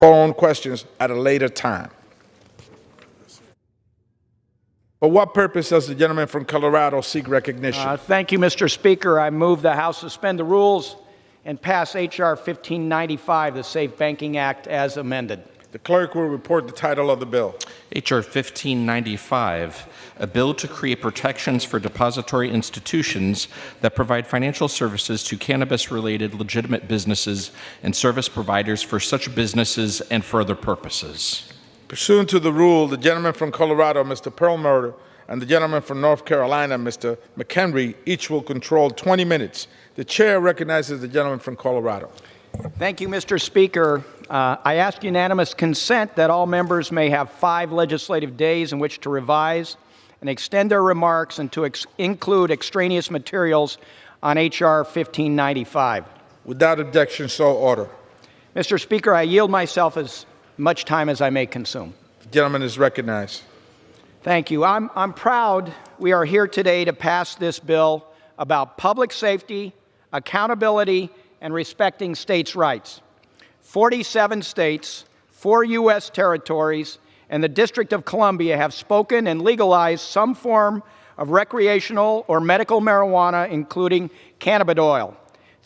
phone questions at a later time. For what purpose does the gentleman from Colorado seek recognition? Thank you, Mr. Speaker. I move the House suspend the rules and pass H.R. 1595, the Safe Banking Act, as amended. The clerk will report the title of the bill. H.R. 1595, a bill to create protections for depository institutions that provide financial services to cannabis-related legitimate businesses and service providers for such businesses and for other purposes. Pursuant to the rule, the gentleman from Colorado, Mr. Perlmutter, and the gentleman from North Carolina, Mr. McHenry, each will control 20 minutes. The chair recognizes the gentleman from Colorado. Thank you, Mr. Speaker. I ask unanimous consent that all members may have 5 legislative days in which to revise and extend their remarks and to include extraneous materials on H.R. 1595. Without objection, so order. Mr. Speaker, I yield myself as much time as I may consume. The gentleman is recognized. Thank you. I'm proud we are here today to pass this bill about public safety, accountability, and respecting states' rights. 47 states, 4 U.S. territories, and the District of Columbia have spoken and legalized some form of recreational or medical marijuana, including cannabidiol.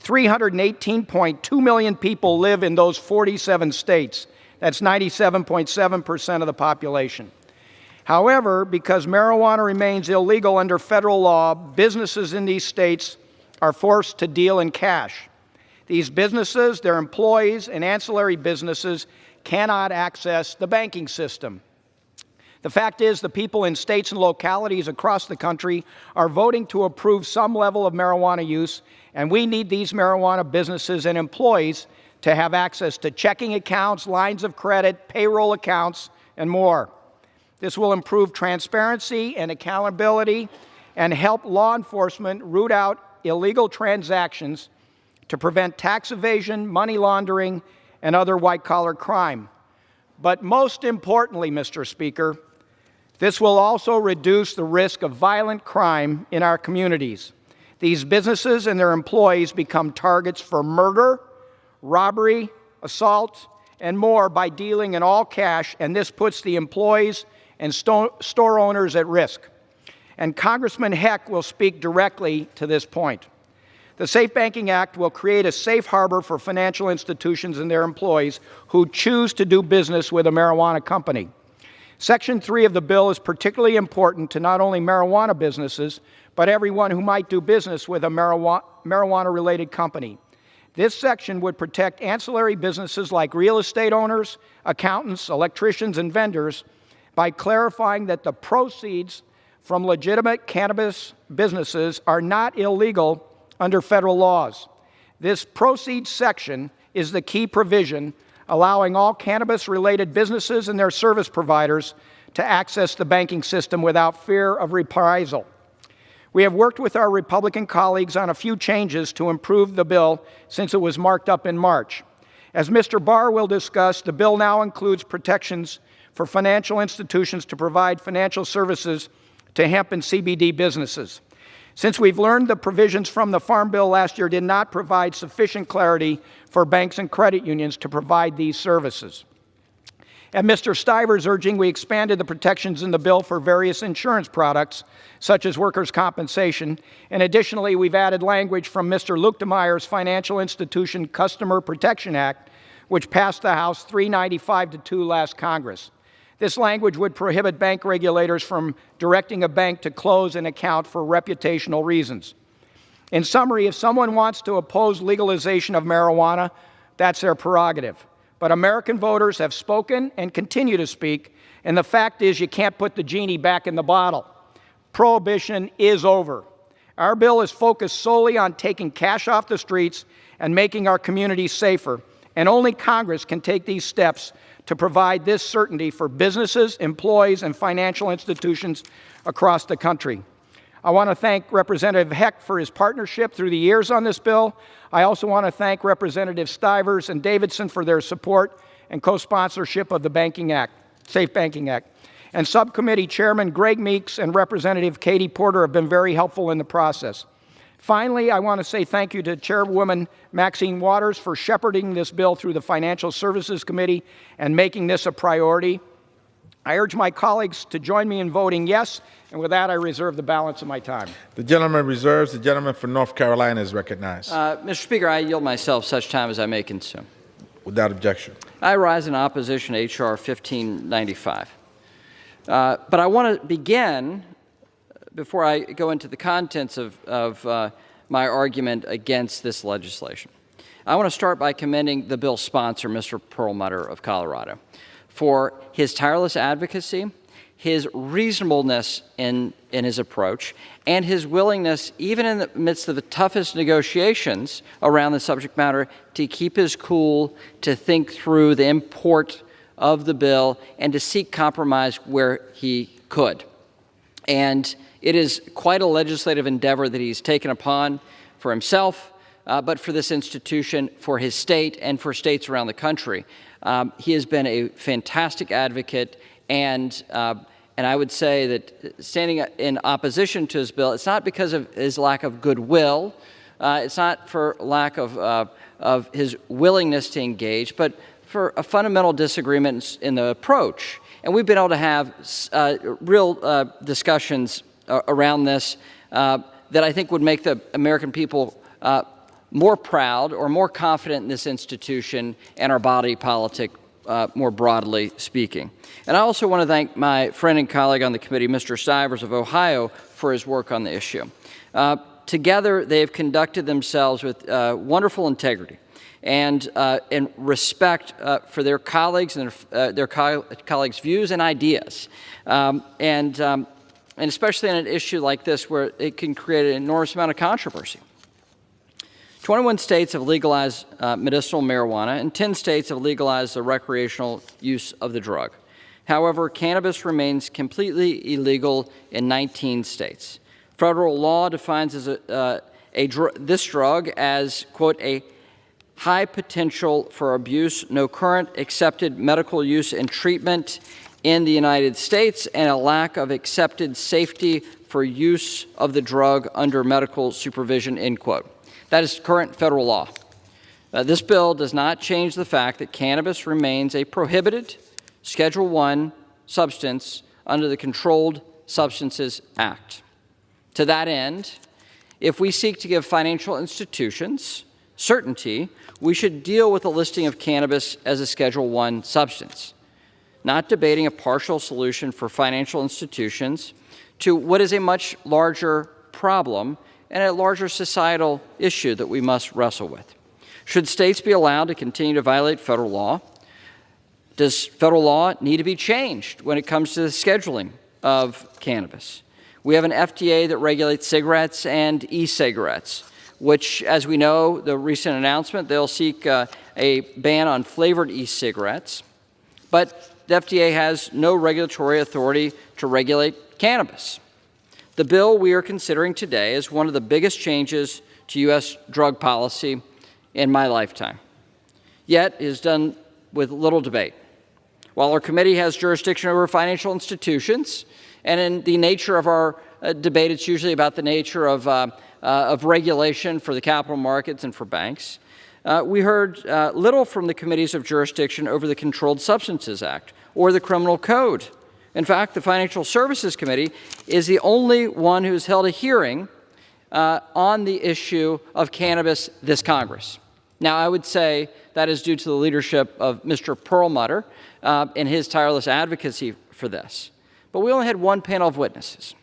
318.2 million people live in those 47 states. That's 97.7% of the population. However, because marijuana remains illegal under federal law, businesses in these states are forced to deal in cash. These businesses, their employees, and ancillary businesses cannot access the banking system. The fact is, the people in states and localities across the country are voting to approve some level of marijuana use, and we need these marijuana businesses and employees to have access to checking accounts, lines of credit, payroll accounts, and more. This will improve transparency and accountability and help law enforcement root out illegal transactions to prevent tax evasion, money laundering, and other white-collar crime. But most importantly, Mr. Speaker, this will also reduce the risk of violent crime in our communities. These businesses and their employees become targets for murder, robbery, assault, and more by dealing in all cash, and this puts the employees and store owners at risk. And Congressman Heck will speak directly to this point. The Safe Banking Act will create a safe harbor for financial institutions and their employees who choose to do business with a marijuana company. Section 3 of the bill is particularly important to not only marijuana businesses, but everyone who might do business with a marijuana-related company. This section would protect ancillary businesses like real estate owners, accountants, electricians, and vendors by clarifying that the proceeds from legitimate cannabis businesses are not illegal under federal laws. This proceeds section is the key provision allowing all cannabis-related businesses and their service providers to access the banking system without fear of reprisal. We have worked with our Republican colleagues on a few changes to improve the bill since it was marked up in March. As Mr. Barr will discuss, the bill now includes protections for financial institutions to provide financial services to hemp and CBD businesses. Since we've learned the provisions from the Farm Bill last year did not provide sufficient clarity for banks and credit unions to provide these services. At Mr. Stiver's urging, we expanded the protections in the bill for various insurance products, such as workers' compensation, and additionally, we've added language from Mr. Luchtemeyer's Financial Institution Customer Protection Act, which passed the House 395-2 last Congress. This language would prohibit bank regulators from directing a bank to close an account for reputational reasons. In summary, if someone wants to oppose legalization of marijuana, that's their prerogative. But American voters have spoken and continue to speak, and the fact is you can't put the genie back in the bottle. Prohibition is over. Our bill is focused solely on taking cash off the streets and making our communities safer, and only Congress can take these steps to provide this certainty for businesses, employees, and financial institutions across the country. I want to thank Representative Heck for his partnership through the years on this bill. I also want to thank Representative Stivers and Davidson for their support and co-sponsorship of the Banking Act, Safe Banking Act. And Subcommittee Chairman Greg Meeks and Representative Katie Porter have been very helpful in the process. Finally, I want to say thank you to Chairwoman Maxine Waters for shepherding this bill through the Financial Services Committee and making this a priority. I urge my colleagues to join me in voting yes, and with that, I reserve the balance of my time. The gentleman reserves. The gentleman from North Carolina is recognized. Mr. Speaker, I yield myself such time as I may consume. Without objection. I rise in opposition to H.R. 1595. But I want to begin, before I go into the contents of my argument against this legislation, I want to start by commending the bill's sponsor, Mr. Perlmutter of Colorado, for his tireless advocacy, his reasonableness in his approach, and his willingness, even in the midst of the toughest negotiations around the subject matter, to keep his cool, to think through the import of the bill, and to seek compromise where he could. And it is quite a legislative endeavor that he's taken upon for himself, but for this institution, for his state, and for states around the country. He has been a fantastic advocate, and I would say that standing in opposition to his bill, it's not because of his lack of goodwill, it's not for lack of his willingness to engage, but for a fundamental disagreement in the approach. And we've been able to have real discussions around this that I think would make the American people more proud or more confident in this institution and our body politic, more broadly speaking. And I also want to thank my friend and colleague on the committee, Mr. Stivers of Ohio, for his work on the issue. Together, they have conducted themselves with wonderful integrity and respect for their colleagues and their colleagues' views and ideas, and especially on an issue like this where it can create an enormous amount of controversy. 21 states have legalized medicinal marijuana, and 10 states have legalized the recreational use of the drug. However, cannabis remains completely illegal in 19 states. Federal law defines this drug as, quote, a high potential for abuse, no current accepted medical use and treatment in the United States, and a lack of accepted safety for use of the drug under medical supervision, end quote. That is current federal law. This bill does not change the fact that cannabis remains a prohibited Schedule I substance under the Controlled Substances Act. To that end, if we seek to give financial institutions certainty, we should deal with the listing of cannabis as a Schedule I substance, not debating a partial solution for financial institutions to what is a much larger problem and a larger societal issue that we must wrestle with. Should states be allowed to continue to violate federal law? Does federal law need to be changed when it comes to the scheduling of cannabis? We have an FDA that regulates cigarettes and e-cigarettes, which, as we know, the recent announcement, they'll seek a ban on flavored e-cigarettes. But the FDA has no regulatory authority to regulate cannabis. The bill we are considering today is one of the biggest changes to U.S. drug policy in my lifetime, yet is done with little debate. While our committee has jurisdiction over financial institutions, and in the nature of our debate, it's usually about the nature of regulation for the capital markets and for banks, we heard little from the committees of jurisdiction over the Controlled Substances Act or the Criminal Code. In fact, the Financial Services Committee is the only one who's held a hearing on the issue of cannabis this Congress. Now, I would say that is due to the leadership of Mr. Perlmutter and his tireless advocacy for this. But we only had one panel of witnesses.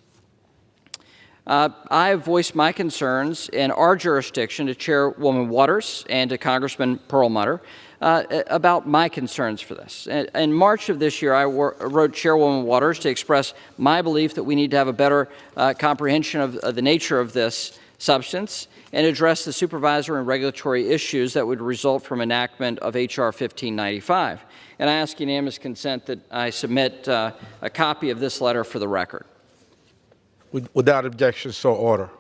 I have voiced my concerns in our jurisdiction to Chairwoman Waters and to Congressman Perlmutter about my concerns for this. In March of this year, I wrote Chairwoman Waters to express my belief that we need to have a better comprehension of the nature of this substance and address the supervisory and regulatory issues that would result from enactment of H.R. 1595. And I ask unanimous consent that I submit a copy of this letter for the record. Without objection, so order.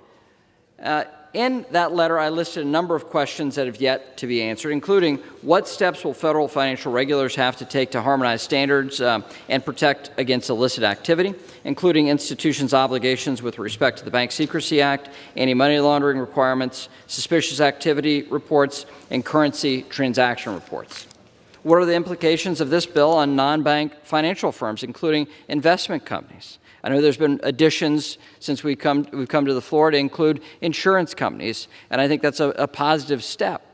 In that letter, I listed a number of questions that have yet to be answered, including what steps will federal financial regulators have to take to harmonize standards and protect against illicit activity, including institutions' obligations with respect to the Bank Secrecy Act, anti-money laundering requirements, suspicious activity reports, and currency transaction reports. What are the implications of this bill on non-bank financial firms, including investment companies? I know there's been additions since we've come to the floor to include insurance companies, and I think that's a positive step.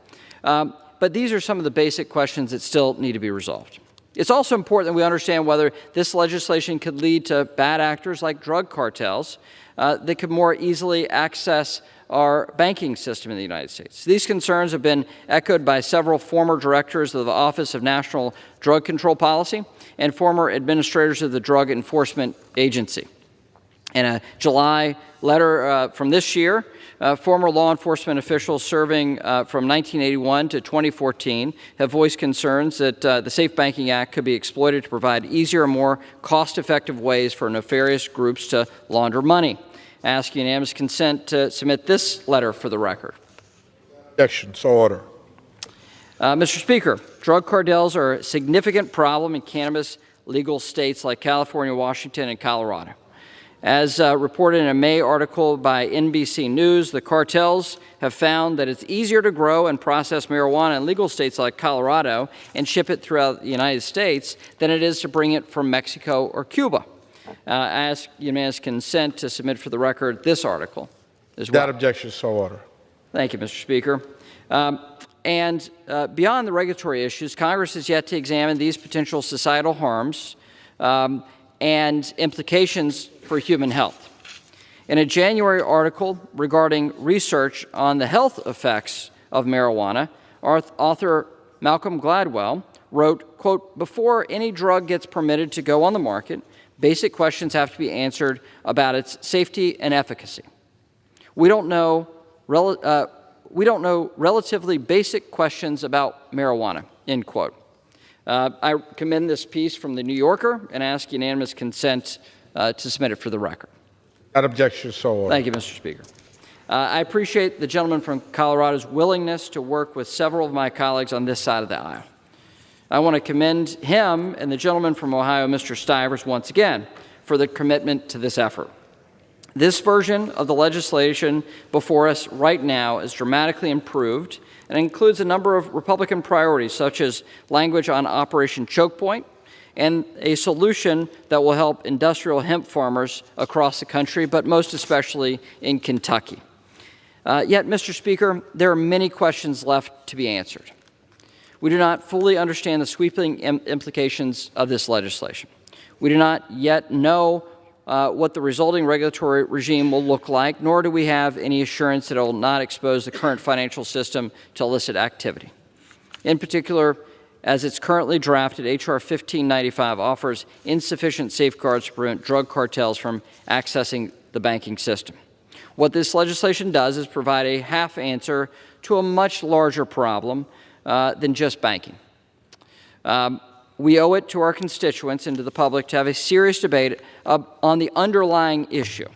But these are some of the basic questions that still need to be resolved. It's also important that we understand whether this legislation could lead to bad actors like drug cartels that could more easily access our banking system in the United States. These concerns have been echoed by several former directors of the Office of National Drug Control Policy and former administrators of the Drug Enforcement Agency. In a July letter from this year, former law enforcement officials serving from 1981 to 2014 have voiced concerns that the Safe Banking Act could be exploited to provide easier and more cost-effective ways for nefarious groups to launder money. I ask unanimous consent to submit this letter for the record. Objection. So order. Mr. Speaker, drug cartels are a significant problem in cannabis legal states like California, Washington, and Colorado. As reported in a May article by NBC News, the cartels have found that it's easier to grow and process marijuana in legal states like Colorado and ship it throughout the United States than it is to bring it from Mexico or Cuba. I ask unanimous consent to submit for the record this article as well. Without objection, so order. Thank you, Mr. Speaker. And beyond the regulatory issues, Congress has yet to examine these potential societal harms and implications for human health. In a January article regarding research on the health effects of marijuana, author Malcolm Gladwell wrote, quote, "Before any drug gets permitted to go on the market, basic questions have to be answered about its safety and efficacy. We don't know relatively basic questions about marijuana," end quote. I commend this piece from The New Yorker and ask unanimous consent to submit it for the record. Without objection, so order. Thank you, Mr. Speaker. I appreciate the gentleman from Colorado's willingness to work with several of my colleagues on this side of the aisle. I want to commend him and the gentleman from Ohio, Mr. Stivers, once again for their commitment to this effort. This version of the legislation before us right now is dramatically improved and includes a number of Republican priorities, such as language on Operation Choke Point and a solution that will help industrial hemp farmers across the country, but most especially in Kentucky. Yet, Mr. Speaker, there are many questions left to be answered. We do not fully understand the sweeping implications of this legislation. We do not yet know what the resulting regulatory regime will look like, nor do we have any assurance that it will not expose the current financial system to illicit activity. In particular, as it's currently drafted, H.R. 1595 offers insufficient safeguards to prevent drug cartels from accessing the banking system. What this legislation does is provide a half answer to a much larger problem than just banking. We owe it to our constituents and to the public to have a serious debate on the underlying issue.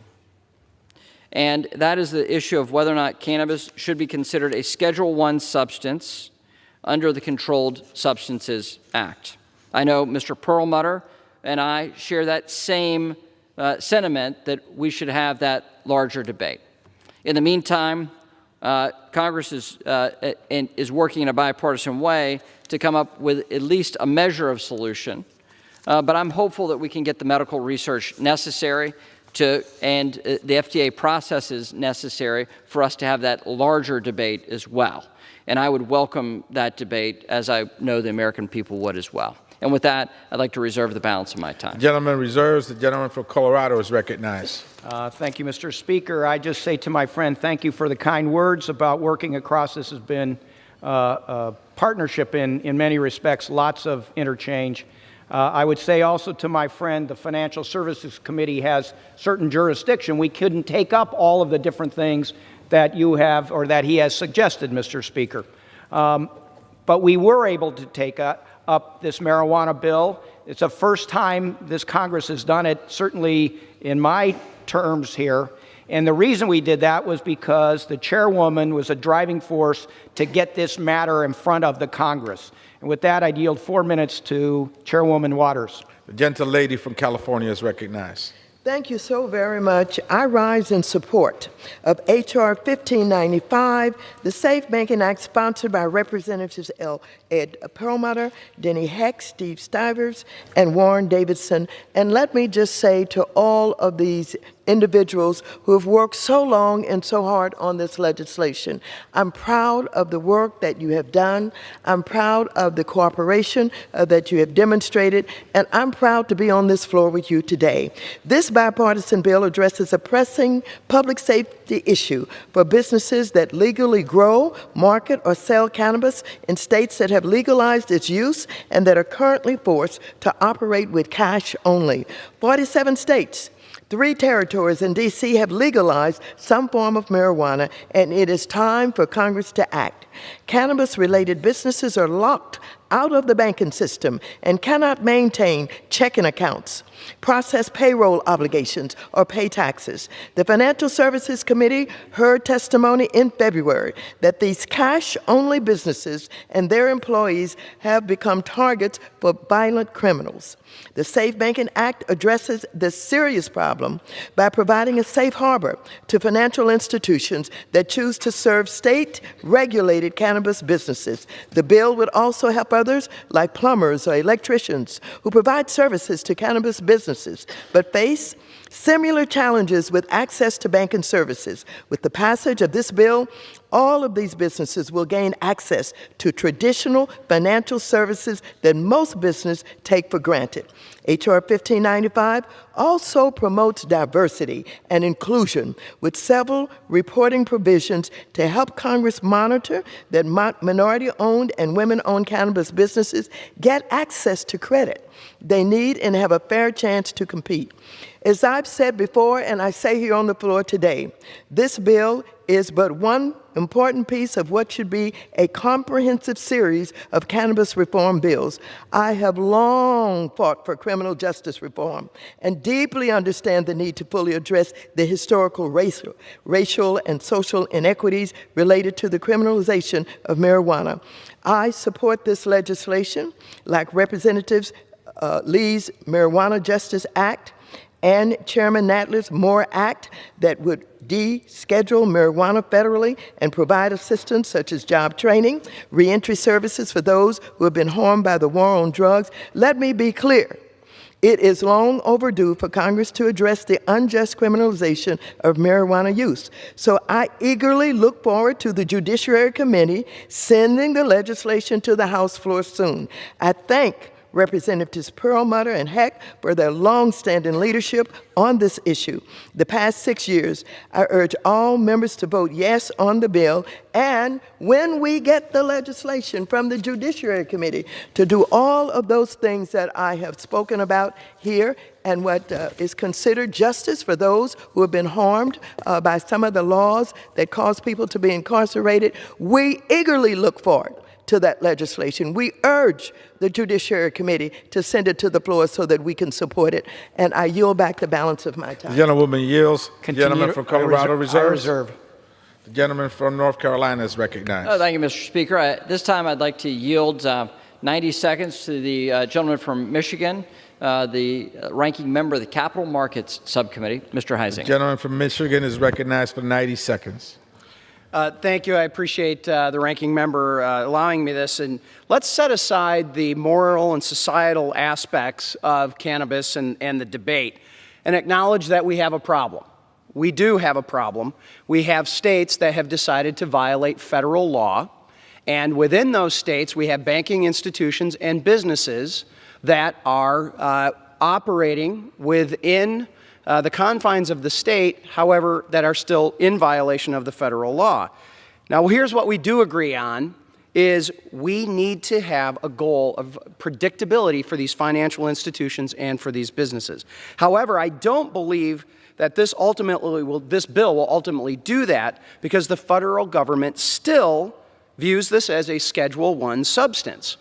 And that is the issue of whether or not cannabis should be considered a Schedule I substance under the Controlled Substances Act. I know Mr. Perlmutter and I share that same sentiment that we should have that larger debate. In the meantime, Congress is working in a bipartisan way to come up with at least a measure of solution. But I'm hopeful that we can get the medical research necessary and the FDA processes necessary for us to have that larger debate as well. And I would welcome that debate, as I know the American people would as well. And with that, I'd like to reserve the balance of my time. The gentleman reserves. The gentleman from Colorado is recognized. Thank you, Mr. Speaker. I just say to my friend, thank you for the kind words about working across. This has been a partnership in many respects, lots of interchange. I would say also to my friend, the Financial Services Committee has certain jurisdiction. We couldn't take up all of the different things that you have or that he has suggested, Mr. Speaker. But we were able to take up this marijuana bill. It's the first time this Congress has done it, certainly in my terms here. And the reason we did that was because the chairwoman was a driving force to get this matter in front of the Congress. And with that, I'd yield 4 minutes to Chairwoman Waters. The gentle lady from California is recognized. Thank you so very much. I rise in support of H.R. 1595, the Safe Banking Act, sponsored by Representatives Ed Perlmutter, Denny Heck, Steve Stivers, and Warren Davidson. And let me just say to all of these individuals who have worked so long and so hard on this legislation, I'm proud of the work that you have done. I'm proud of the cooperation that you have demonstrated, and I'm proud to be on this floor with you today. This bipartisan bill addresses a pressing public safety issue for businesses that legally grow, market, or sell cannabis in states that have legalized its use and that are currently forced to operate with cash only. 47 states, 3 territories in D.C. have legalized some form of marijuana, and it is time for Congress to act. Cannabis-related businesses are locked out of the banking system and cannot maintain checking accounts, process payroll obligations, or pay taxes. The Financial Services Committee heard testimony in February that these cash-only businesses and their employees have become targets for violent criminals. The Safe Banking Act addresses this serious problem by providing a safe harbor to financial institutions that choose to serve state-regulated cannabis businesses. The bill would also help others, like plumbers or electricians, who provide services to cannabis businesses, but face similar challenges with access to banking services. With the passage of this bill, all of these businesses will gain access to traditional financial services that most businesses take for granted. H.R. 1595 also promotes diversity and inclusion with several reporting provisions to help Congress monitor that minority-owned and women-owned cannabis businesses get access to credit they need and have a fair chance to compete. As I've said before, and I say here on the floor today, this bill is but one important piece of what should be a comprehensive series of cannabis reform bills. I have long fought for criminal justice reform and deeply understand the need to fully address the historical racial and social inequities related to the criminalization of marijuana. I support this legislation, like Representatives Lee's Marijuana Justice Act and Chairman Nadler's MORE Act that would deschedule marijuana federally and provide assistance such as job training, reentry services for those who have been harmed by the war on drugs. Let me be clear. It is long overdue for Congress to address the unjust criminalization of marijuana use. So I eagerly look forward to the Judiciary Committee sending the legislation to the House floor soon. I thank Representatives Perlmutter and Heck for their long-standing leadership on this issue. The past 6 years, I urge all members to vote yes on the bill, and when we get the legislation from the Judiciary Committee, to do all of those things that I have spoken about here and what is considered justice for those who have been harmed by some of the laws that cause people to be incarcerated. We eagerly look forward to that legislation. We urge the Judiciary Committee to send it to the floor so that we can support it. And I yield back the balance of my time. The gentlewoman yields. The Continue. gentleman from Colorado I reserves. reserve. The gentleman from North Carolina is recognized. Oh, thank you, Mr. Speaker. This time I'd like to yield 90 seconds to the gentleman from Michigan, the ranking member of the Capital Markets Subcommittee, Mr. Heising. The gentleman from Michigan is recognized for 90 seconds. Thank you. I appreciate the ranking member allowing me this. And let's set aside the moral and societal aspects of cannabis and the debate and acknowledge that we have a problem. We do have a problem. We have states that have decided to violate federal law. And within those states, we have banking institutions and businesses that are operating within the confines of the state, however, that are still in violation of the federal law. Now, here's what we do agree on, is we need to have a goal of predictability for these financial institutions and for these businesses. However, I don't believe that this bill will ultimately do that, because the federal government still views this as a Schedule I substance.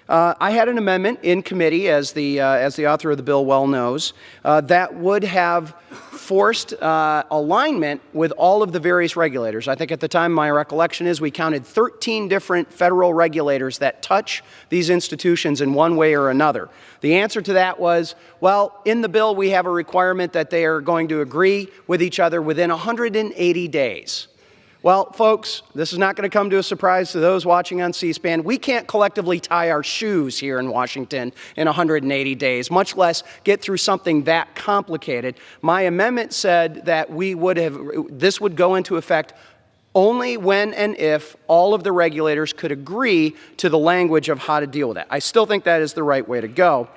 I had an amendment in committee, as the author of the bill well knows, that would have forced alignment with all of the various regulators. I think at the time, my recollection is we counted 13 different federal regulators that touch these institutions in one way or another. The answer to that was, well, in the bill, we have a requirement that they are going to agree with each other within 180 days. Well, folks, this is not going to come to a surprise to those watching on C-SPAN. We can't collectively tie our shoes here in Washington in 180 days, much less get through something that complicated. My amendment said that this would go into effect only when and if all of the regulators could agree to the language of how to deal with that. I still think that is the right way to go.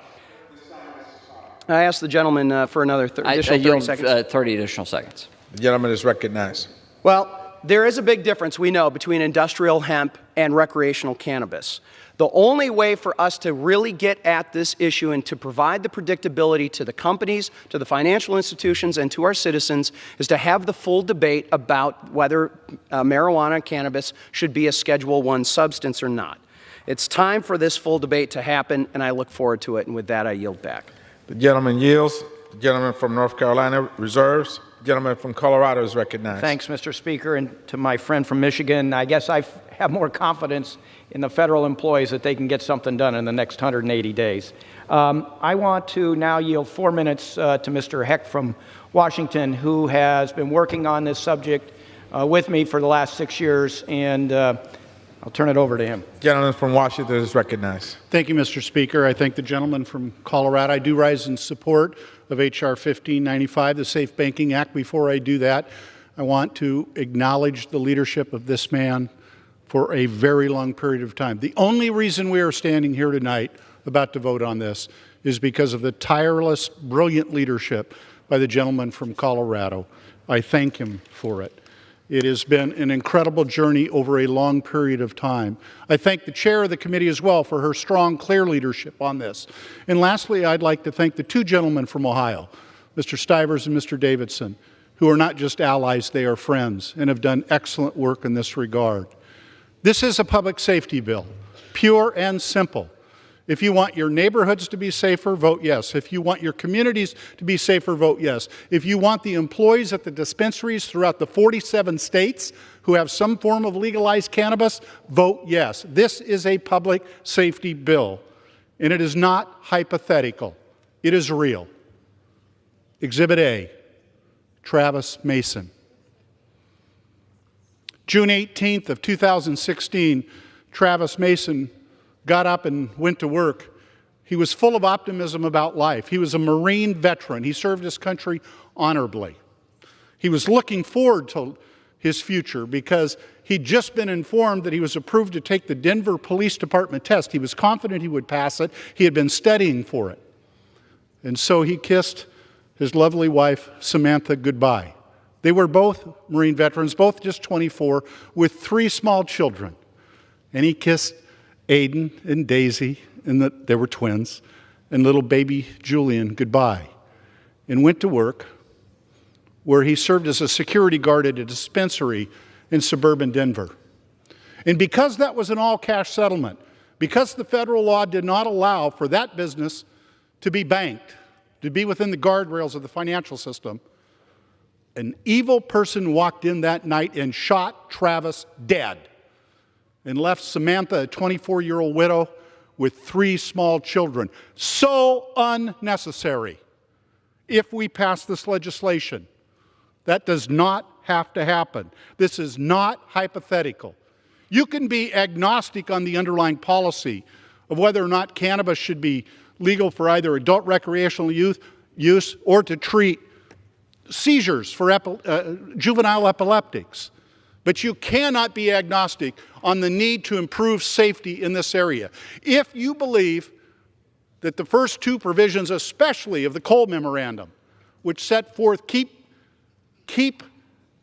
I ask the gentleman for another additional 30 seconds. 30 additional seconds. The gentleman is recognized. Well, there is a big difference, we know, between industrial hemp and recreational cannabis. The only way for us to really get at this issue and to provide the predictability to the companies, to the financial institutions, and to our citizens is to have the full debate about whether marijuana and cannabis should be a Schedule I substance or not. It's time for this full debate to happen, and I look forward to it. And with that, I yield back. The gentleman yields. The gentleman from North Carolina reserves. The gentleman from Colorado is recognized. Thanks, Mr. Speaker. And to my friend from Michigan, I guess I have more confidence in the federal employees that they can get something done in the next 180 days. I want to now yield 4 minutes to Mr. Hecht from Washington, who has been working on this subject with me for the last 6 years, and I'll turn it over to him. Gentleman from Washington is recognized. Thank you, Mr. Speaker. I thank the gentleman from Colorado. I do rise in support of H.R. 1595, the Safe Banking Act. Before I do that, I want to acknowledge the leadership of this man for a very long period of time. The only reason we are standing here tonight about to vote on this is because of the tireless, brilliant leadership by the gentleman from Colorado. I thank him for it. It has been an incredible journey over a long period of time. I thank the chair of the committee as well for her strong, clear leadership on this. And lastly, I'd like to thank the two gentlemen from Ohio, Mr. Stivers and Mr. Davidson, who are not just allies, they are friends and have done excellent work in this regard. This is a public safety bill, pure and simple. If you want your neighborhoods to be safer, vote yes. If you want your communities to be safer, vote yes. If you want the employees at the dispensaries throughout the 47 states who have some form of legalized cannabis, vote yes. This is a public safety bill, and it is not hypothetical. It is real. Exhibit A, Travis Mason. June 18th of 2016, Travis Mason got up and went to work. He was full of optimism about life. He was a Marine veteran. He served his country honorably. He was looking forward to his future because he'd just been informed that he was approved to take the Denver Police Department test. He was confident he would pass it. He had been studying for it. And so he kissed his lovely wife, Samantha, goodbye. They were both Marine veterans, both just 24, with 3 small children. And he kissed Aiden and Daisy, and they were twins, and little baby Julian goodbye, and went to work where he served as a security guard at a dispensary in suburban Denver. And because that was an all-cash settlement, because the federal law did not allow for that business to be banked, to be within the guardrails of the financial system, an evil person walked in that night and shot Travis dead, and left Samantha, a 24-year-old widow, with 3 small children. So unnecessary. If we pass this legislation, that does not have to happen. This is not hypothetical. You can be agnostic on the underlying policy of whether or not cannabis should be legal for either adult recreational use or to treat seizures for juvenile epileptics. But you cannot be agnostic on the need to improve safety in this area. If you believe that the first 2 provisions, especially of the Cole Memorandum, which set forth keep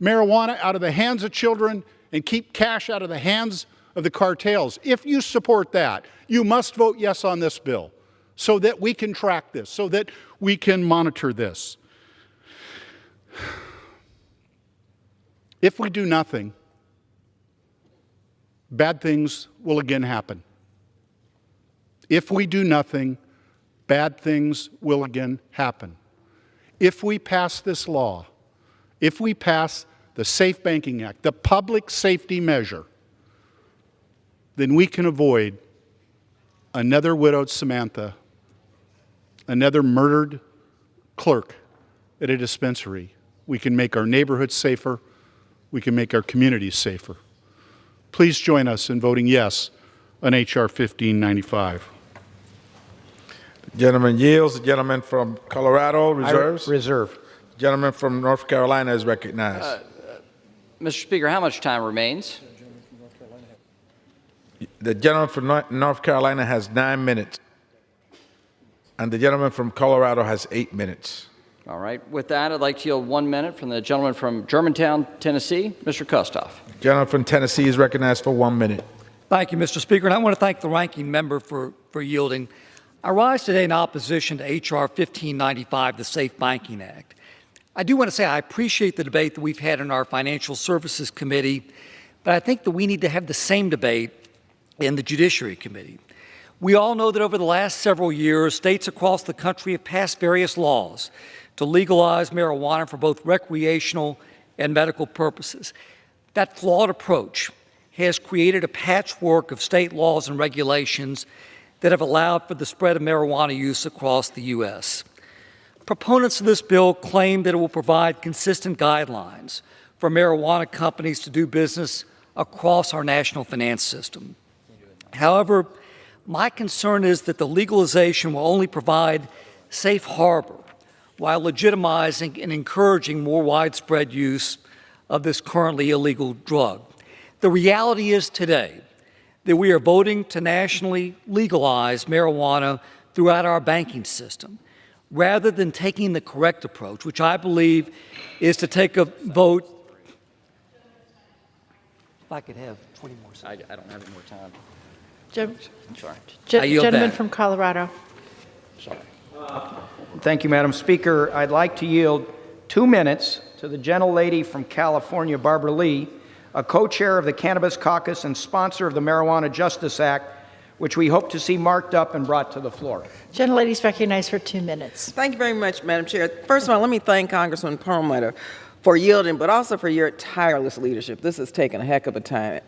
marijuana out of the hands of children and keep cash out of the hands of the cartels, if you support that, you must vote yes on this bill so that we can track this, so that we can monitor this. If we do nothing, bad things will again happen. If we do nothing, bad things will again happen. If we pass this law, if we pass the Safe Banking Act, the public safety measure, then we can avoid another widowed Samantha, another murdered clerk at a dispensary. We can make our neighborhoods safer. We can make our communities safer. Please join us in voting yes on H.R. 1595. The gentleman yields. The gentleman from Colorado reserves. Reserve. The gentleman from North Carolina is recognized. Mr. Speaker, how much time remains? The gentleman from North Carolina has 9 minutes, and the gentleman from Colorado has 8 minutes. All right. With that, I'd like to yield 1 minute from the gentleman from Germantown, Tennessee, Mr. Kustoff. The gentleman from Tennessee is recognized for 1 minute. Thank you, Mr. Speaker, and I want to thank the ranking member for yielding. I rise today in opposition to H.R. 1595, the Safe Banking Act. I do want to say I appreciate the debate that we've had in our Financial Services Committee, but I think that we need to have the same debate in the Judiciary Committee. We all know that over the last several years, states across the country have passed various laws to legalize marijuana for both recreational and medical purposes. That flawed approach has created a patchwork of state laws and regulations that have allowed for the spread of marijuana use across the U.S. Proponents of this bill claim that it will provide consistent guidelines for marijuana companies to do business across our national finance system. However, my concern is that the legalization will only provide safe harbor while legitimizing and encouraging more widespread use of this currently illegal drug. The reality is today that we are voting to nationally legalize marijuana throughout our banking system, rather than taking the correct approach, which I believe is to take a vote. If I could have 20 more seconds. I don't have any more time. Sorry. I yield Gentleman back. from Colorado. Sorry. Thank you, Madam Speaker. I'd like to yield 2 minutes to the gentlelady from California, Barbara Lee, a co-chair of the Cannabis Caucus and sponsor of the Marijuana Justice Act, which we hope to see marked up and brought to the floor. Gentlelady's recognized for 2 minutes. Thank you very much, Madam Chair. First of all, let me thank Congressman Perlmutter for yielding, but also for your tireless leadership. This has taken a heck of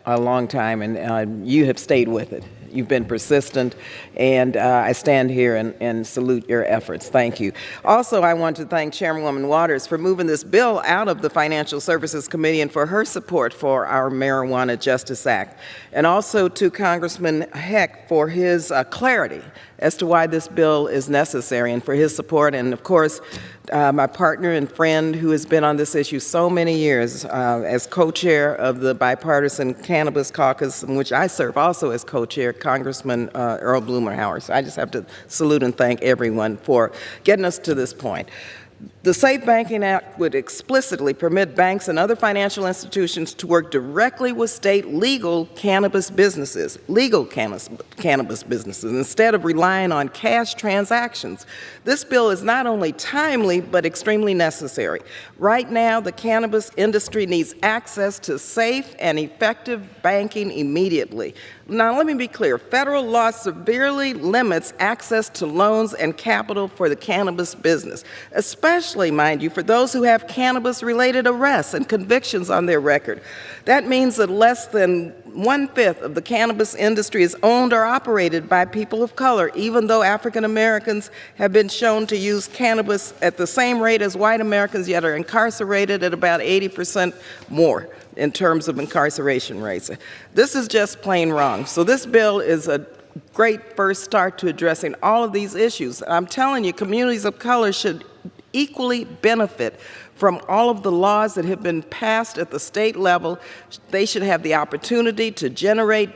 a long time, and you have stayed with it. You've been persistent, and I stand here and salute your efforts. Thank you. Also, I want to thank Chairwoman Waters for moving this bill out of the Financial Services Committee and for her support for our Marijuana Justice Act. And also to Congressman Heck for his clarity as to why this bill is necessary and for his support. And of course, my partner and friend who has been on this issue so many years as co-chair of the Bipartisan Cannabis Caucus, in which I serve also as co-chair, Congressman Earl Blumenauer. So I just have to salute and thank everyone for getting us to this point. The Safe Banking Act would explicitly permit banks and other financial institutions to work directly with state legal cannabis businesses, instead of relying on cash transactions. This bill is not only timely, but extremely necessary. Right now, the cannabis industry needs access to safe and effective banking immediately. Now, let me be clear. Federal law severely limits access to loans and capital for the cannabis business, especially, mind you, for those who have cannabis-related arrests and convictions on their record. That means that less than 1/5 of the cannabis industry is owned or operated by people of color, even though African Americans have been shown to use cannabis at the same rate as white Americans, yet are incarcerated at about 80% more in terms of incarceration rates. This is just plain wrong. So this bill is a great first start to addressing all of these issues. I'm telling you, communities of color should equally benefit from all of the laws that have been passed at the state level. They should have the opportunity to generate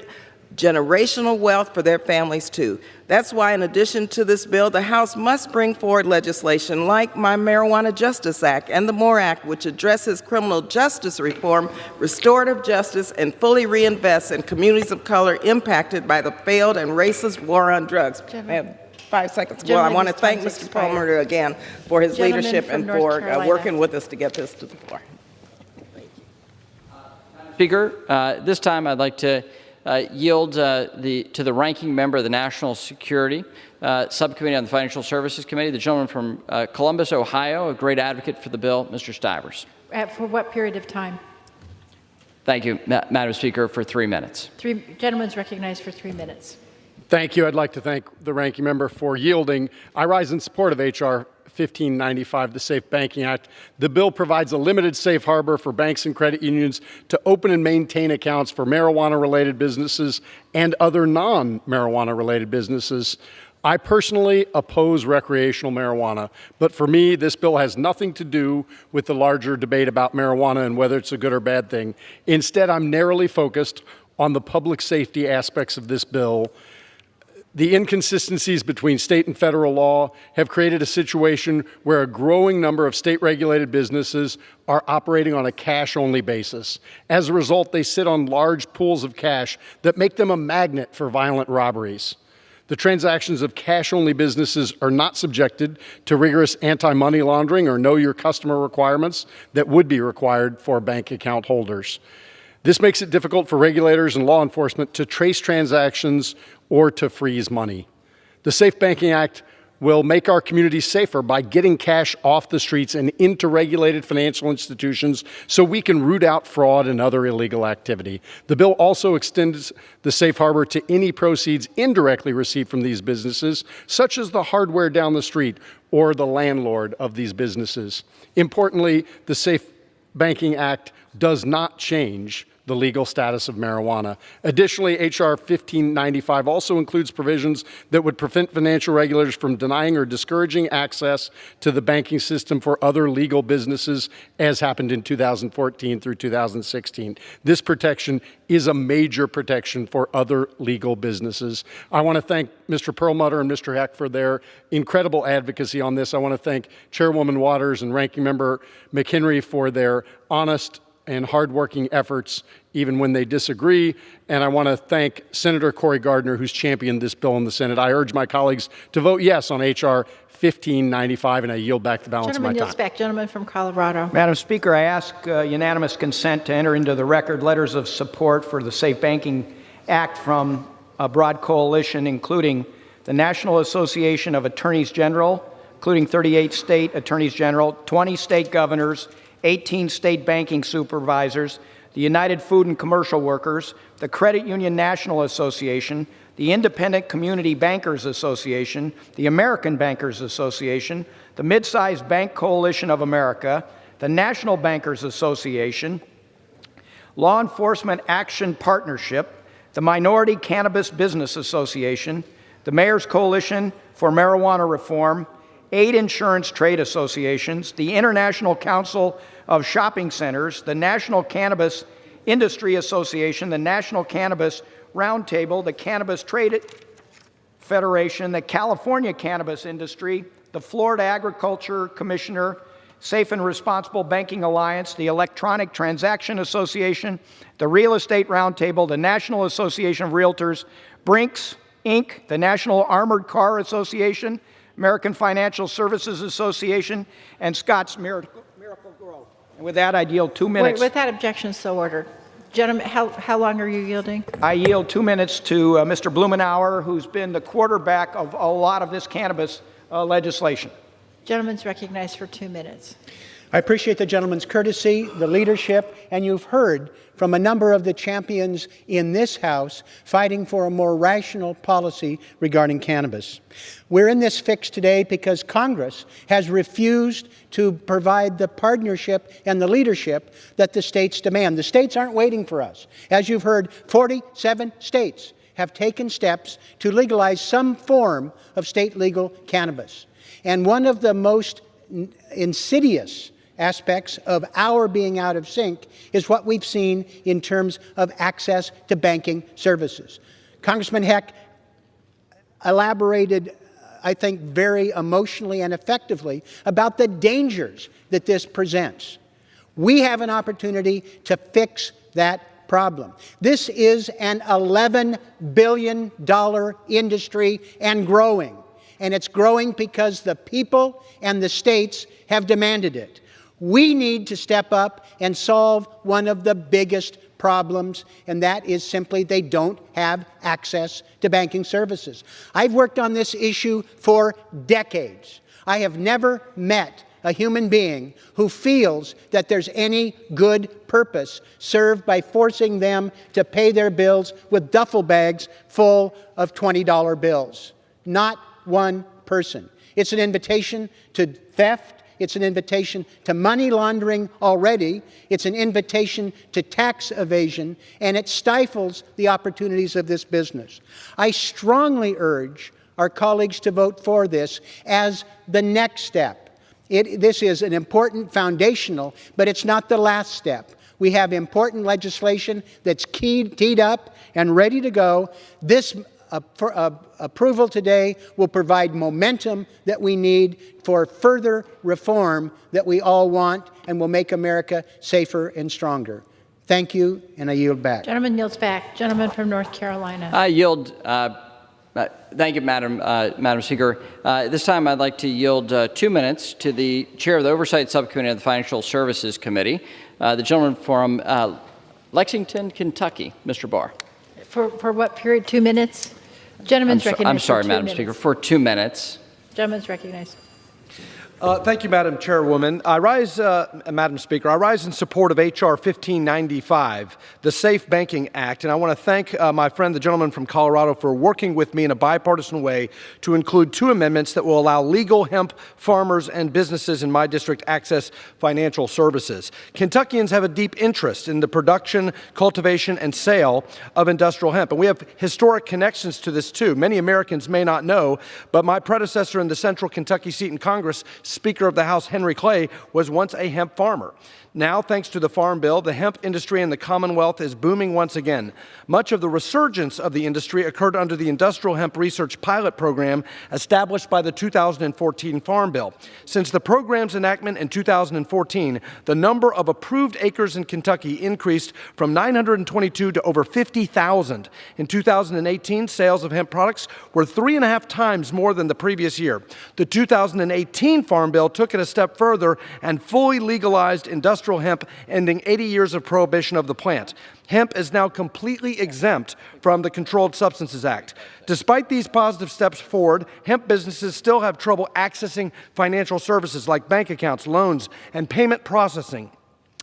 generational wealth for their families too. That's why, in addition to this bill, the House must bring forward legislation like my Marijuana Justice Act and the MORE Act, which addresses criminal justice reform, restorative justice, and fully reinvests in communities of color impacted by the failed and racist war on drugs. I have 5 seconds. Well, I want to thank Mr. Palmer again for his leadership and for working with us to get this to the floor. Speaker, this time I'd like to yield to the ranking member of the National Security Subcommittee on the Financial Services Committee, the gentleman from Columbus, Ohio, a great advocate for the bill, Mr. Stivers. For what period of time? Thank you, Madam Speaker, for 3 minutes. Gentleman's recognized for 3 minutes. Thank you. I'd like to thank the ranking member for yielding. I rise in support of H.R. 1595, the Safe Banking Act. The bill provides a limited safe harbor for banks and credit unions to open and maintain accounts for marijuana-related businesses and other non-marijuana-related businesses. I personally oppose recreational marijuana, but for me, this bill has nothing to do with the larger debate about marijuana and whether it's a good or bad thing. Instead, I'm narrowly focused on the public safety aspects of this bill. The inconsistencies between state and federal law have created a situation where a growing number of state-regulated businesses are operating on a cash-only basis. As a result, they sit on large pools of cash that make them a magnet for violent robberies. The transactions of cash-only businesses are not subjected to rigorous anti-money laundering or know-your-customer requirements that would be required for bank account holders. This makes it difficult for regulators and law enforcement to trace transactions or to freeze money. The Safe Banking Act will make our communities safer by getting cash off the streets and into regulated financial institutions so we can root out fraud and other illegal activity. The bill also extends the safe harbor to any proceeds indirectly received from these businesses, such as the hardware down the street or the landlord of these businesses. Importantly, the Safe Banking Act does not change the legal status of marijuana. Additionally, H.R. 1595 also includes provisions that would prevent financial regulators from denying or discouraging access to the banking system for other legal businesses, as happened in 2014 through 2016. This protection is a major protection for other legal businesses. I want to thank Mr. Perlmutter and Mr. Heck for their incredible advocacy on this. I want to thank Chairwoman Waters and Ranking Member McHenry for their honest and hardworking efforts, even when they disagree. And I want to thank Senator Cory Gardner, who's championed this bill in the Senate. I urge my colleagues to vote yes on H.R. 1595, and I yield back the balance of my time. Gentleman yields back. Gentleman from Colorado. Madam Speaker, I ask unanimous consent to enter into the record letters of support for the Safe Banking Act from a broad coalition, including the National Association of Attorneys General, including 38 state attorneys general, 20 state governors, 18 state banking supervisors, the United Food and Commercial Workers, the Credit Union National Association, the Independent Community Bankers Association, the American Bankers Association, the Mid-Sized Bank Coalition of America, the National Bankers Association, Law Enforcement Action Partnership, the Minority Cannabis Business Association, the Mayor's Coalition for Marijuana Reform, 8 insurance trade associations, the International Council of Shopping Centers, the National Cannabis Industry Association, the National Cannabis Roundtable, the Cannabis Trade Federation, the California Cannabis Industry, the Florida Agriculture Commissioner, Safe and Responsible Banking Alliance, the Electronic Transaction Association, the Real Estate Roundtable, the National Association of Realtors, Brinks, Inc., the National Armored Car Association, American Financial Services Association, and Scott's Miracle Grow. And with that, I yield 2 minutes. With that objection, so ordered. Gentlemen, how long are you yielding? I yield 2 minutes to Mr. Blumenauer, who's been the quarterback of a lot of this cannabis legislation. Gentleman's recognized for 2 minutes. I appreciate the gentleman's courtesy, the leadership, and you've heard from a number of the champions in this House fighting for a more rational policy regarding cannabis. We're in this fix today because Congress has refused to provide the partnership and the leadership that the states demand. The states aren't waiting for us. As you've heard, 47 states have taken steps to legalize some form of state legal cannabis. And one of the most insidious aspects of our being out of sync is what we've seen in terms of access to banking services. Congressman Heck elaborated, I think, very emotionally and effectively about the dangers that this presents. We have an opportunity to fix that problem. This is an $11 billion industry and growing. And it's growing because the people and the states have demanded it. We need to step up and solve one of the biggest problems, and that is simply they don't have access to banking services. I've worked on this issue for decades. I have never met a human being who feels that there's any good purpose served by forcing them to pay their bills with duffel bags full of $20 bills. Not one person. It's an invitation to theft. It's an invitation to money laundering already. It's an invitation to tax evasion, and it stifles the opportunities of this business. I strongly urge our colleagues to vote for this as the next step. This is an important foundational, but it's not the last step. We have important legislation that's teed up and ready to go. This approval today will provide momentum that we need for further reform that we all want and will make America safer and stronger. Thank you, and I yield back. Gentleman yields back. Gentleman from North Carolina. I yield. Thank you, Madam Speaker. This time I'd like to yield 2 minutes to the Chair of the Oversight Subcommittee of the Financial Services Committee, the gentleman from Lexington, Kentucky, Mr. Barr. For what period? 2 minutes? Gentleman's recognized. I'm sorry, for 2 Madam minutes. Speaker, for 2 minutes. Gentleman's recognized. Thank you, Madam Chairwoman. Madam Speaker, I rise in support of H.R. 1595, the Safe Banking Act, and I want to thank my friend, the gentleman from Colorado, for working with me in a bipartisan way to include 2 amendments that will allow legal hemp farmers and businesses in my district access financial services. Kentuckians have a deep interest in the production, cultivation, and sale of industrial hemp, and we have historic connections to this too. Many Americans may not know, but my predecessor in the Central Kentucky seat in Congress, Speaker of the House Henry Clay, was once a hemp farmer. Now, thanks to the Farm Bill, the hemp industry in the Commonwealth is booming once again. Much of the resurgence of the industry occurred under the Industrial Hemp Research Pilot Program established by the 2014 Farm Bill. Since the program's enactment in 2014, the number of approved acres in Kentucky increased from 922 to over 50,000. In 2018, sales of hemp products were 3.5 times more than the previous year. The 2018 Farm Bill took it a step further and fully legalized industrial hemp, ending 80 years of prohibition of the plant. Hemp is now completely exempt from the Controlled Substances Act. Despite these positive steps forward, hemp businesses still have trouble accessing financial services like bank accounts, loans, and payment processing.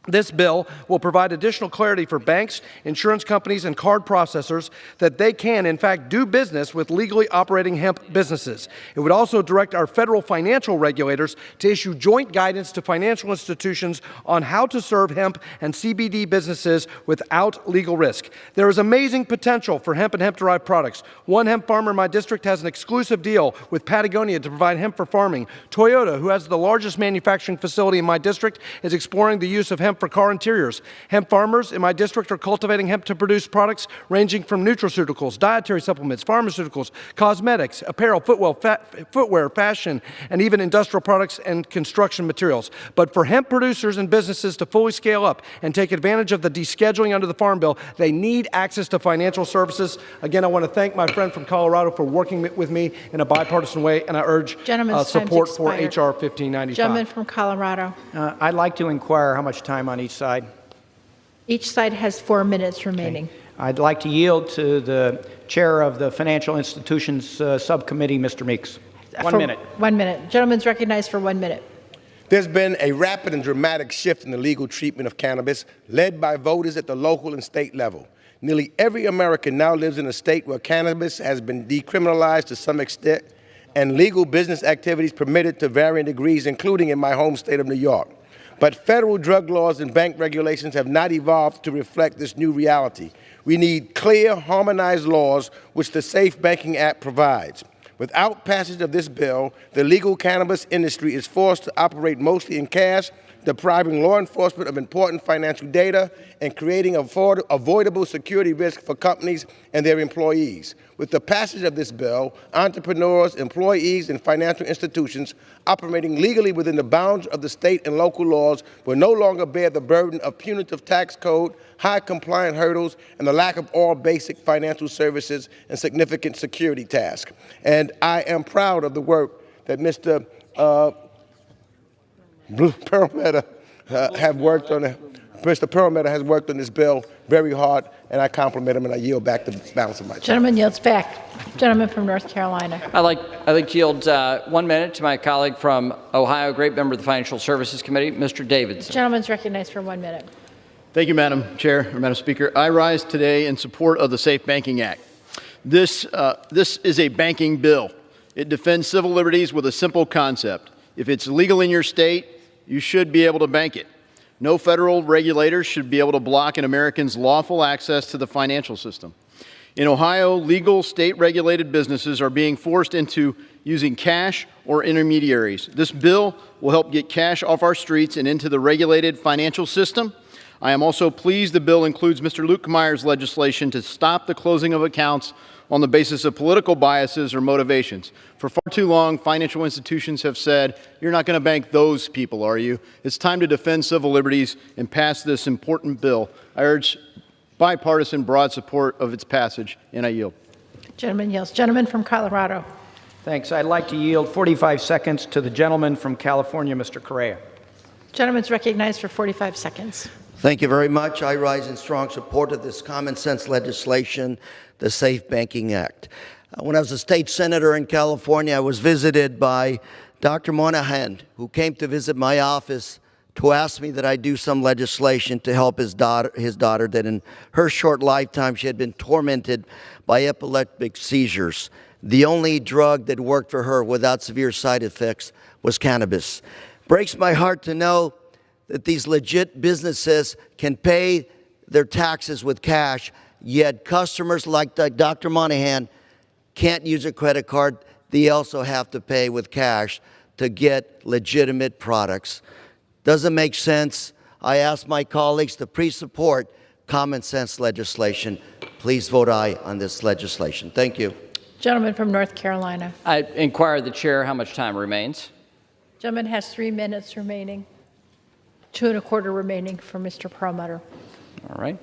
This bill will provide additional clarity for banks, insurance companies, and card processors that they can, in fact, do business with legally operating hemp businesses. It would also direct our federal financial regulators to issue joint guidance to financial institutions on how to serve hemp and CBD businesses without legal risk. There is amazing potential for hemp and hemp-derived products. One hemp farmer in my district has an exclusive deal with Patagonia to provide hemp for farming. Toyota, who has the largest manufacturing facility in my district, is exploring the use of hemp for car interiors. Hemp farmers in my district are cultivating hemp to produce products ranging from nutraceuticals, dietary supplements, pharmaceuticals, cosmetics, apparel, footwear, fashion, and even industrial products and construction materials. But for hemp producers and businesses to fully scale up and take advantage of the descheduling under the Farm Bill, they need access to financial services. Again, I want to thank my friend from Colorado for working with me in a bipartisan way, and I urge support for H.R. 1595. Gentleman from Colorado. I'd like to inquire how much time on each side. Each side has 4 minutes remaining. Okay. I'd like to yield to the chair of the Financial Institutions Subcommittee, Mr. Meeks. 1 minute. 1 minute. Gentleman's recognized for 1 minute. There's been a rapid and dramatic shift in the legal treatment of cannabis led by voters at the local and state level. Nearly every American now lives in a state where cannabis has been decriminalized to some extent and legal business activities permitted to varying degrees, including in my home state of New York. But federal drug laws and bank regulations have not evolved to reflect this new reality. We need clear, harmonized laws, which the Safe Banking Act provides. Without passage of this bill, the legal cannabis industry is forced to operate mostly in cash, depriving law enforcement of important financial data and creating avoidable security risk for companies and their employees. With the passage of this bill, entrepreneurs, employees, and financial institutions operating legally within the bounds of the state and local laws will no longer bear the burden of punitive tax code, high compliance hurdles, and the lack of all basic financial services and significant security tasks. And I am proud of the work that Mr. Perlmutter have worked on Mr. Perlmutter has worked on this bill very hard, and I compliment him, and I yield back the balance of my time. Gentleman yields back. Gentleman from North Carolina. I'd like to yield 1 minute to my colleague from Ohio, great member of the Financial Services Committee, Mr. Davidson. Gentleman's recognized for 1 minute. Thank you, Madam Chair, or Madam Speaker. I rise today in support of the Safe Banking Act. This is a banking bill. It defends civil liberties with a simple concept. If it's legal in your state, you should be able to bank it. No federal regulators should be able to block an American's lawful access to the financial system. In Ohio, legal state-regulated businesses are being forced into using cash or intermediaries. This bill will help get cash off our streets and into the regulated financial system. I am also pleased the bill includes Mr. Luke Meyer's legislation to stop the closing of accounts on the basis of political biases or motivations. For far too long, financial institutions have said, you're not going to bank those people, are you? It's time to defend civil liberties and pass this important bill. I urge bipartisan broad support of its passage, and I yield. Gentleman yields. Gentleman from Colorado. Thanks. I'd like to yield 45 seconds to the gentleman from California, Mr. Correa. Gentleman's recognized for 45 seconds. Thank you very much. I rise in strong support of this common sense legislation, the Safe Banking Act. When I was a state senator in California, I was visited by Dr. Monahan, who came to visit my office to ask me that I do some legislation to help his daughter that in her short lifetime she had been tormented by epileptic seizures. The only drug that worked for her without severe side effects was cannabis. Breaks my heart to know that these legit businesses can pay their taxes with cash, yet customers like Dr. Monahan can't use a credit card. They also have to pay with cash to get legitimate products. Doesn't make sense. I ask my colleagues to please support common sense legislation. Please vote aye on this legislation. Thank you. Gentleman from North Carolina. I inquire the chair how much time remains. Gentleman has 3 minutes remaining. 2 1/4 remaining for Mr. Perlmutter. All right.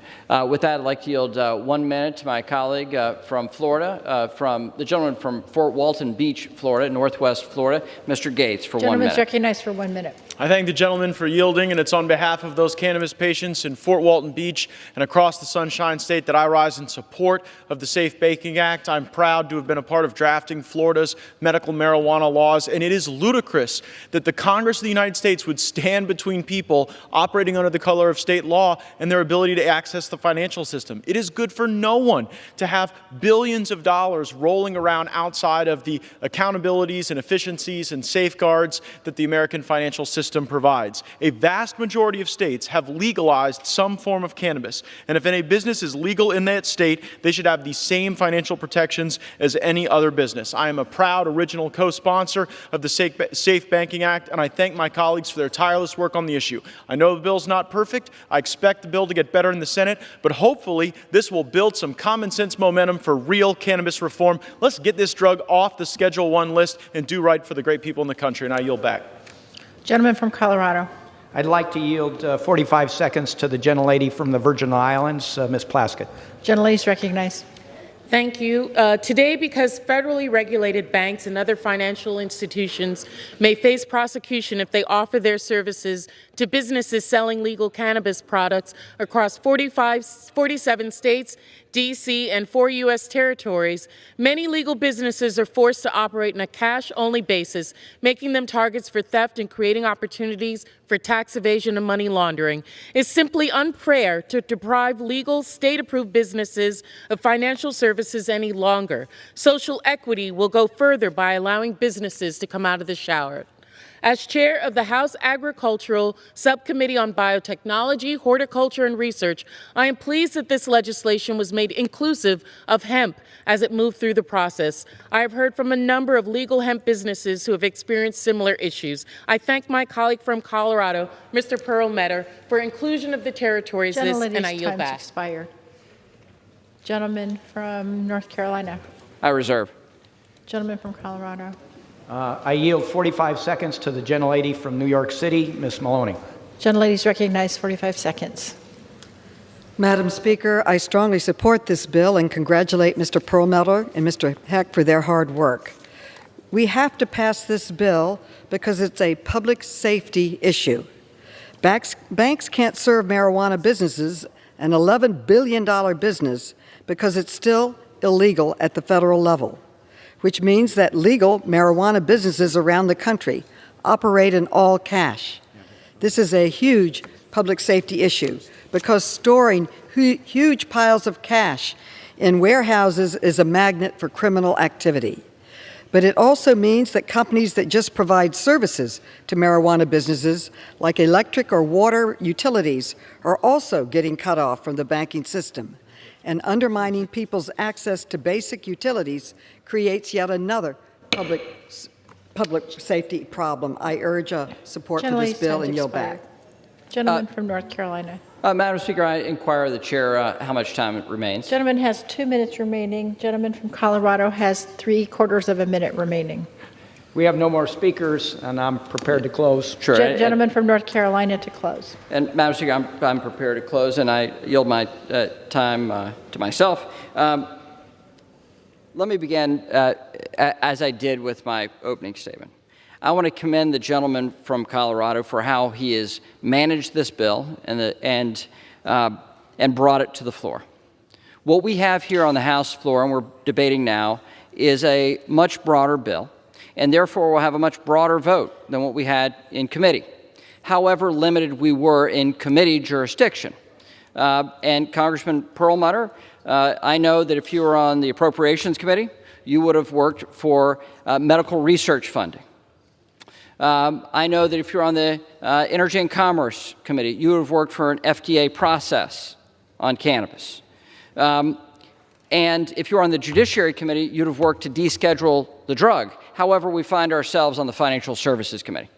With that, I'd like to yield 1 minute to my colleague from Florida, from the gentleman from Fort Walton Beach, Florida, Northwest Florida, Mr. Gates, for 1 minute. Gentleman's recognized for 1 minute. I thank the gentleman for yielding, and it's on behalf of those cannabis patients in Fort Walton Beach and across the Sunshine State that I rise in support of the Safe Banking Act. I'm proud to have been a part of drafting Florida's medical marijuana laws, and it is ludicrous that the Congress of the United States would stand between people operating under the color of state law and their ability to access the financial system. It is good for no one to have billions of dollars rolling around outside of the accountabilities and efficiencies and safeguards that the American financial system provides. A vast majority of states have legalized some form of cannabis, and if any business is legal in that state, they should have the same financial protections as any other business. I am a proud original co-sponsor of the Safe Banking Act, and I thank my colleagues for their tireless work on the issue. I know the bill's not perfect. I expect the bill to get better in the Senate, but hopefully this will build some common sense momentum for real cannabis reform. Let's get this drug off the Schedule I list and do right for the great people in the country, and I yield back. Gentleman from Colorado. I'd like to yield 45 seconds to the gentlelady from the Virgin Islands, Ms. Plaskett. Gentlelady is recognized. Thank you. Today, because federally regulated banks and other financial institutions may face prosecution if they offer their services to businesses selling legal cannabis products across 47 states, D.C., and 4 U.S. territories, many legal businesses are forced to operate on a cash-only basis, making them targets for theft and creating opportunities for tax evasion and money laundering. It's simply unfair to deprive legal, state-approved businesses of financial services any longer. Social equity will go further by allowing businesses to come out of the shower. As chair of the House Agricultural Subcommittee on Biotechnology, Horticulture, and Research, I am pleased that this legislation was made inclusive of hemp as it moved through the process. I have heard from a number of legal hemp businesses who have experienced similar issues. I thank my colleague from Colorado, Mr. Perlmutter, for inclusion of the territories list, and I yield back. Expired. Gentleman from North Carolina. I reserve. Gentleman from Colorado. I yield 45 seconds to the gentlelady from New York City, Ms. Maloney. Gentlelady is recognized, 45 seconds. Madam Speaker, I strongly support this bill and congratulate Mr. Perlmutter and Mr. Heck for their hard work. We have to pass this bill because it's a public safety issue. Banks can't serve marijuana businesses, an $11 billion business, because it's still illegal at the federal level, which means that legal marijuana businesses around the country operate in all cash. This is a huge public safety issue because storing huge piles of cash in warehouses is a magnet for criminal activity. But it also means that companies that just provide services to marijuana businesses, like electric or water utilities, are also getting cut off from the banking system. And undermining people's access to basic utilities creates yet another public safety problem. I urge support for this bill and yield back. Gentleman from North Carolina. Madam Speaker, I inquire of the chair how much time remains. Gentleman has 2 minutes remaining. Gentleman from Colorado has 3/4 of a minute remaining. We have no more speakers, and I'm prepared to close. Sure. Gentleman from North Carolina to close. And Madam Speaker, I'm prepared to close, and I yield my time to myself. Let me begin as I did with my opening statement. I want to commend the gentleman from Colorado for how he has managed this bill and brought it to the floor. What we have here on the House floor, and we're debating now, is a much broader bill, and therefore will have a much broader vote than what we had in committee, however limited we were in committee jurisdiction. And Congressman Perlmutter, I know that if you were on the Appropriations Committee, you would have worked for medical research funding. I know that if you're on the Energy and Commerce Committee, you would have worked for an FDA process on cannabis. And if you're on the Judiciary Committee, you'd have worked to deschedule the drug. However, we find ourselves on the Financial Services Committee.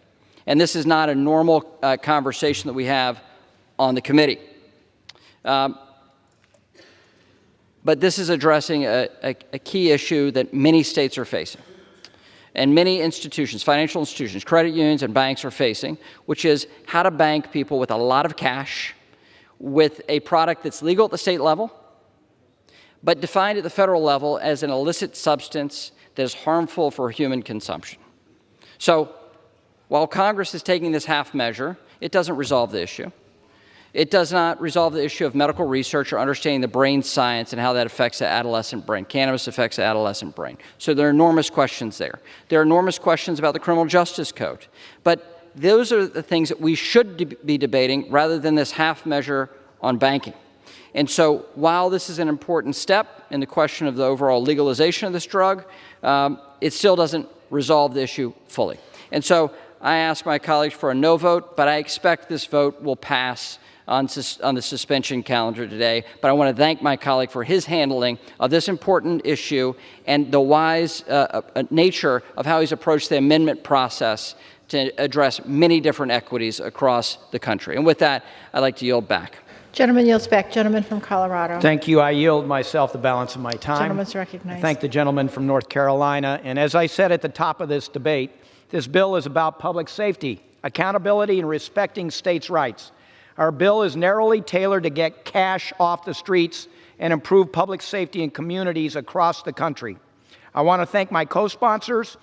And this is not a normal conversation that we have on the committee. But this is addressing a key issue that many states are facing. And many institutions, financial institutions, credit unions, and banks are facing, which is how to bank people with a lot of cash with a product that's legal at the state level, but defined at the federal level as an illicit substance that is harmful for human consumption. So while Congress is taking this half measure, it doesn't resolve the issue. It does not resolve the issue of medical research or understanding the brain science and how that affects the adolescent brain. Cannabis affects the adolescent brain. So there are enormous questions there. There are enormous questions about the criminal justice code. But those are the things that we should be debating rather than this half measure on banking. And so while this is an important step in the question of the overall legalization of this drug, it still doesn't resolve the issue fully. And so I ask my colleagues for a no vote, but I expect this vote will pass on the suspension calendar today. But I want to thank my colleague for his handling of this important issue and the wise nature of how he's approached the amendment process to address many different equities across the country. And with that, I'd like to yield back. Gentleman yields back. Gentleman from Colorado. Thank you. I yield myself the balance of my time. Gentleman's recognized. I thank the gentleman from North Carolina. And as I said at the top of this debate, this bill is about public safety, accountability, and respecting states' rights. Our bill is narrowly tailored to get cash off the streets and improve public safety in communities across the country. I want to thank my co-sponsors.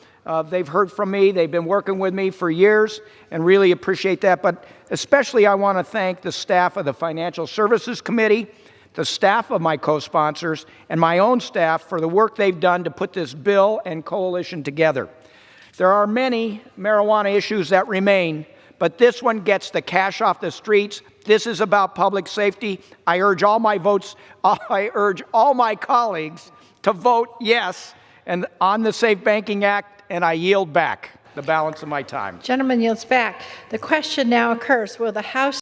They've heard from me. They've been working with me for years and really appreciate that. But especially I want to thank the staff of the Financial Services Committee, the staff of my co-sponsors, and my own staff for the work they've done to put this bill and coalition together. There are many marijuana issues that remain, but this one gets the cash off the streets. This is about public safety. I urge all my colleagues to vote yes and on the Safe Banking Act, and I yield back the balance of my time. Gentleman yields back. The question now occurs, will the House